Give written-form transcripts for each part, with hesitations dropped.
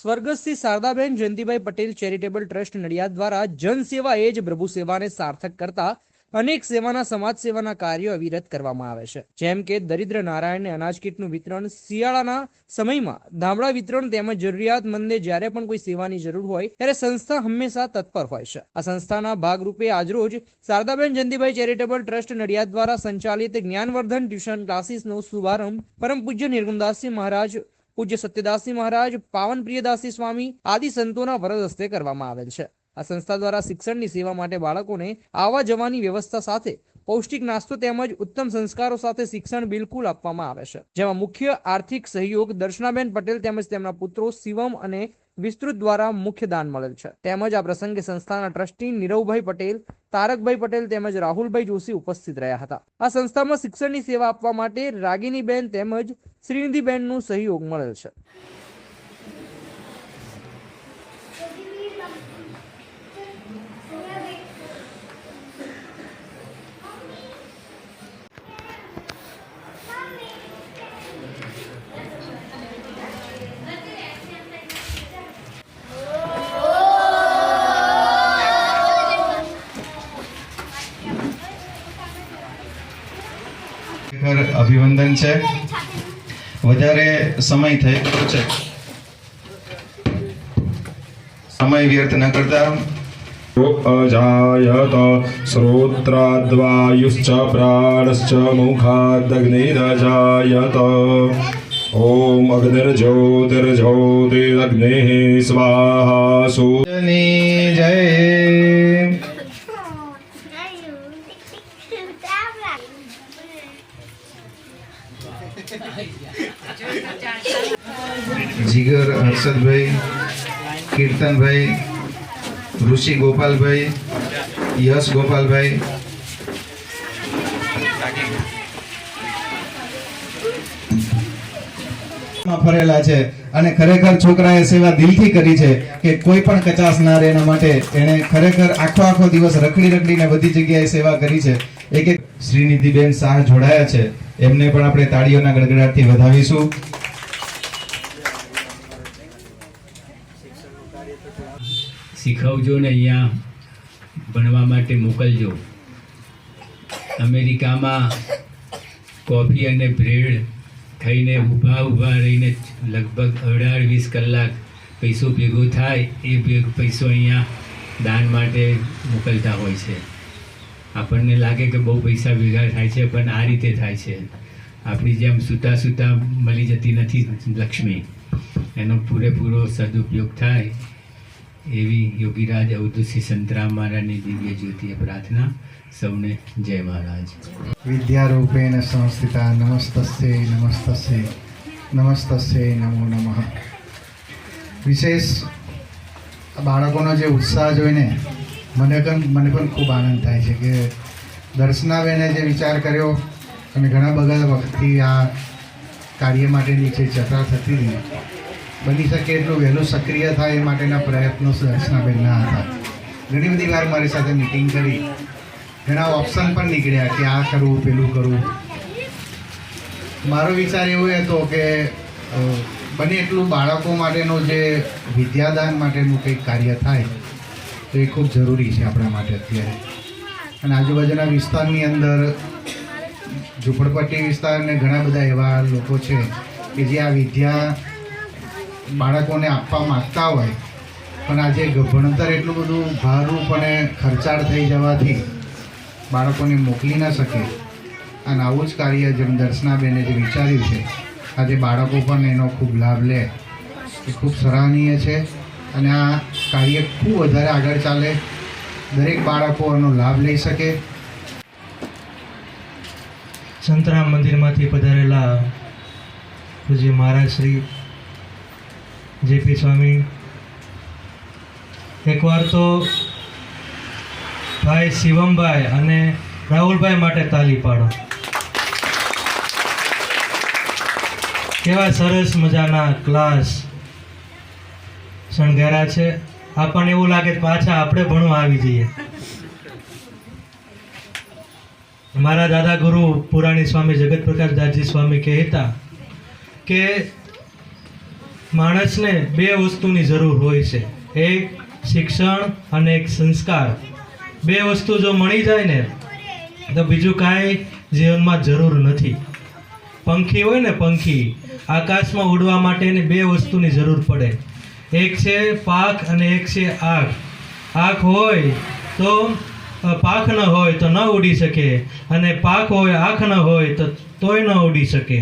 સ્વર્ગસ્થ Shri Shardaben Jayantibhai Patel charitable trust Nadiad દ્વારા જનસેવા એ જ પ્રભુ સેવાને સાર્થક કરતા અનેક સેવાના સમાજ સેવાના કાર્યો અવિરત કરવામાં આવે છે, જેમ કે દરિદ્ર નારાયણને અનાજ કીટનું વિતરણ, શિયાળાના સમયમાં ધાબળા વિતરણ તેમજ જરૂરિયાતમંદને જ્યારે પણ કોઈ સેવાની જરૂર હોય ત્યારે સંસ્થા હંમેશા તત્પર હોય છે. આ સંસ્થાના ભાગરૂપે આજરોજ શારદાબેન જયંતિભાઈ ચેરિટેબલ ટ્રસ્ટ નડિયાદ દ્વારા સંચાલિત જ્ઞાનવર્ધન ટ્યુશન ક્લાસીસનો શુભારંભ પરમ પૂજ્ય નિર્ગુણદાસજી મહારાજ, પૂજ્ય સત્યદાસજી મહારાજ, પાવન પ્રિયદાસજી સ્વામી આદિ સંતોના વરદ હસ્તે કરવામાં આવેલ છે. આ સંસ્થા દ્વારા શિક્ષણની સેવા માટે બાળકોને આવવા જવાની વ્યવસ્થા સાથે પૌષ્ટિક નાસ્તો તેમજ ઉત્તમ સંસ્કારો સાથે શિક્ષણ બિલકુલ આપવામાં આવે છે, જેમાં મુખ્ય આર્થિક સહયોગ દર્શનાબેન પટેલ તેમજ તેમના પુત્રો શિવમ અને વિસ્તૃત દ્વારા મુખ્ય દાન મળેલ છે. તેમજ આ પ્રસંગે સંસ્થાના ટ્રસ્ટી નીરવભાઈ પટેલ, તારકભાઈ પટેલ તેમજ રાહુલભાઈ જોશી ઉપસ્થિત રહ્યા હતા. આ સંસ્થામાં શિક્ષણની સેવા આપવા માટે રાગિનીબેન તેમજ શ્રીનિધિબેનનું સહયોગ મળેલ છે. અભિવંદન છે. વધારે સમય થઈ ગયો છે, સમય વ્યર્થ ન કરતા અજાયત શ્રોત્રાદ્વાયુશ્ચ પ્રાણશ્ચ મુખાદગ્નિરજાયત ઓમ અગ્નિર્જ્યોતિર્જ્યોતિરગ્નિઃ સ્વાહા સૂર્યની જય. જીગર હર્ષદભાઈ, કીર્તનભાઈ, ઋષિ ગોપાલભાઈ, યશ ગોપાલભાઈ, ફરેલા છે અને ખરેખર છોકરાએ સેવા દિલથી કરી છે કે કોઈ પણ કચાશ ના રહે એના માટે એને ખરેખર આખો દિવસ રખડીને બધી જગ્યાએ સેવા કરી છે. એક શ્રીનિધિબેન શાહ જોડાયા છે, એમને પણ આપણે તાળીઓના ગડગડાટથી વધાવીશું. શીખવજો ને અહીંયા ભણવા માટે મોકલજો. અમેરિકામાં કોફી અને બ્રેડ ખાઈને ઊભા રહીને લગભગ 18-20 કલાક પૈસો ભેગો થાય, એ પૈસો અહીંયા દાન માટે મોકલતા હોય છે. આપણને લાગે કે બહુ પૈસા ભેગા થાય છે, પણ આ રીતે થાય છે. આપણી જેમ સૂતા મળી જતી નથી લક્ષ્મી, એનો પૂરેપૂરો સદુપયોગ થાય એવી યોગીરાજ અવધૂતસિંહ સંતરામ મહારાજની દિવ્ય જ્યોતિએ પ્રાર્થના. સૌને જય મહારાજ. વિદ્યારૂપેણ સંસ્થિતા નમસ્તસ્ય નમસ્તસ્ય નમસ્તસ્ય નમો નમઃ. વિશેષ બાળકોનો જે ઉત્સાહ જોઈને મને પણ ખૂબ આનંદ થાય છે કે દર્શનાબેને જે વિચાર કર્યો અને ઘણા બધા વખતથી આ કાર્ય માટેની જે ચર્ચા થતી હતી, બની શકે એટલું વહેલું સક્રિય થાય એ માટેના પ્રયત્નો દર્શનાબેનના હતા. ઘણી બધી વાર મારી સાથે મિટિંગ કરી, ઘણા ઓપ્શન પણ નીકળ્યા કે આ કરવું પેલું કરવું. મારો વિચાર એવો હતો કે બને એટલું બાળકો માટેનું જે વિદ્યાદાન માટેનું કંઈક કાર્ય થાય તો એ ખૂબ જરૂરી છે આપણા માટે અત્યારે. અને આજુબાજુના વિસ્તારની અંદર ઝૂંપડપટ્ટી વિસ્તાર અને ઘણા બધા એવા લોકો છે કે જે આ વિદ્યા બાળકોને આપવા માગતા હોય, પણ આજે ભણતર એટલું બધું ભારું અને ખર્ચાળ થઈ જવાથી બાળકોને મોકલી ન શકે. અને આવું જ કાર્ય જેમ દર્શનાબેને જે વિચાર્યું છે, આજે બાળકો પણ એનો ખૂબ લાભ લે એ ખૂબ સરાહનીય છે. અને આ કાર્ય ખૂબ વધારે આગળ ચાલે, દરેક બાળકો એનો લાભ લઈ શકે. સંતરામ મંદિરમાંથી પધારેલા પૂજ્ય મહારાજ શ્રી જેપી સ્વામી, એકવાર તો ભાઈ શિવમભાઈ અને રાહુલભાઈ માટે તાલી પાડો. કેવા સરસ મજાના ક્લાસ શણગાર્યા છે. આપણને એવું લાગે પાછા આપણે ભણવા આવી જઈએ. મારા દાદા ગુરુ પુરાણી સ્વામી જગત પ્રકાશ દાસજી સ્વામી કહેતા કે માણસને બે વસ્તુની જરૂર હોય છે, એક શિક્ષણ અને એક સંસ્કાર. બે વસ્તુ જો મળી જાય ને તો બીજું કાંઈ જીવનમાં જરૂર નથી. પંખી હોય ને, પંખી આકાશમાં ઉડવા માટે એને બે વસ્તુની જરૂર પડે, એક છે પાંખ અને એક છે આંખ. આંખ હોય તો પાંખ ન હોય તો ન ઉડી શકે, અને પાંખ હોય આંખ ન હોય તો તોય ન ઉડી શકે.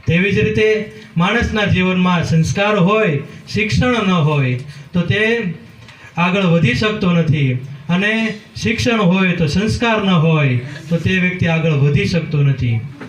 તેવી જ રીતે માણસના જીવનમાં સંસ્કાર હોય, શિક્ષણ ન હોય તો તે આગળ વધી શકતો નથી, અને શિક્ષણ હોય તો સંસ્કાર ન હોય તો તે વ્યક્તિ આગળ વધી શકતો નથી.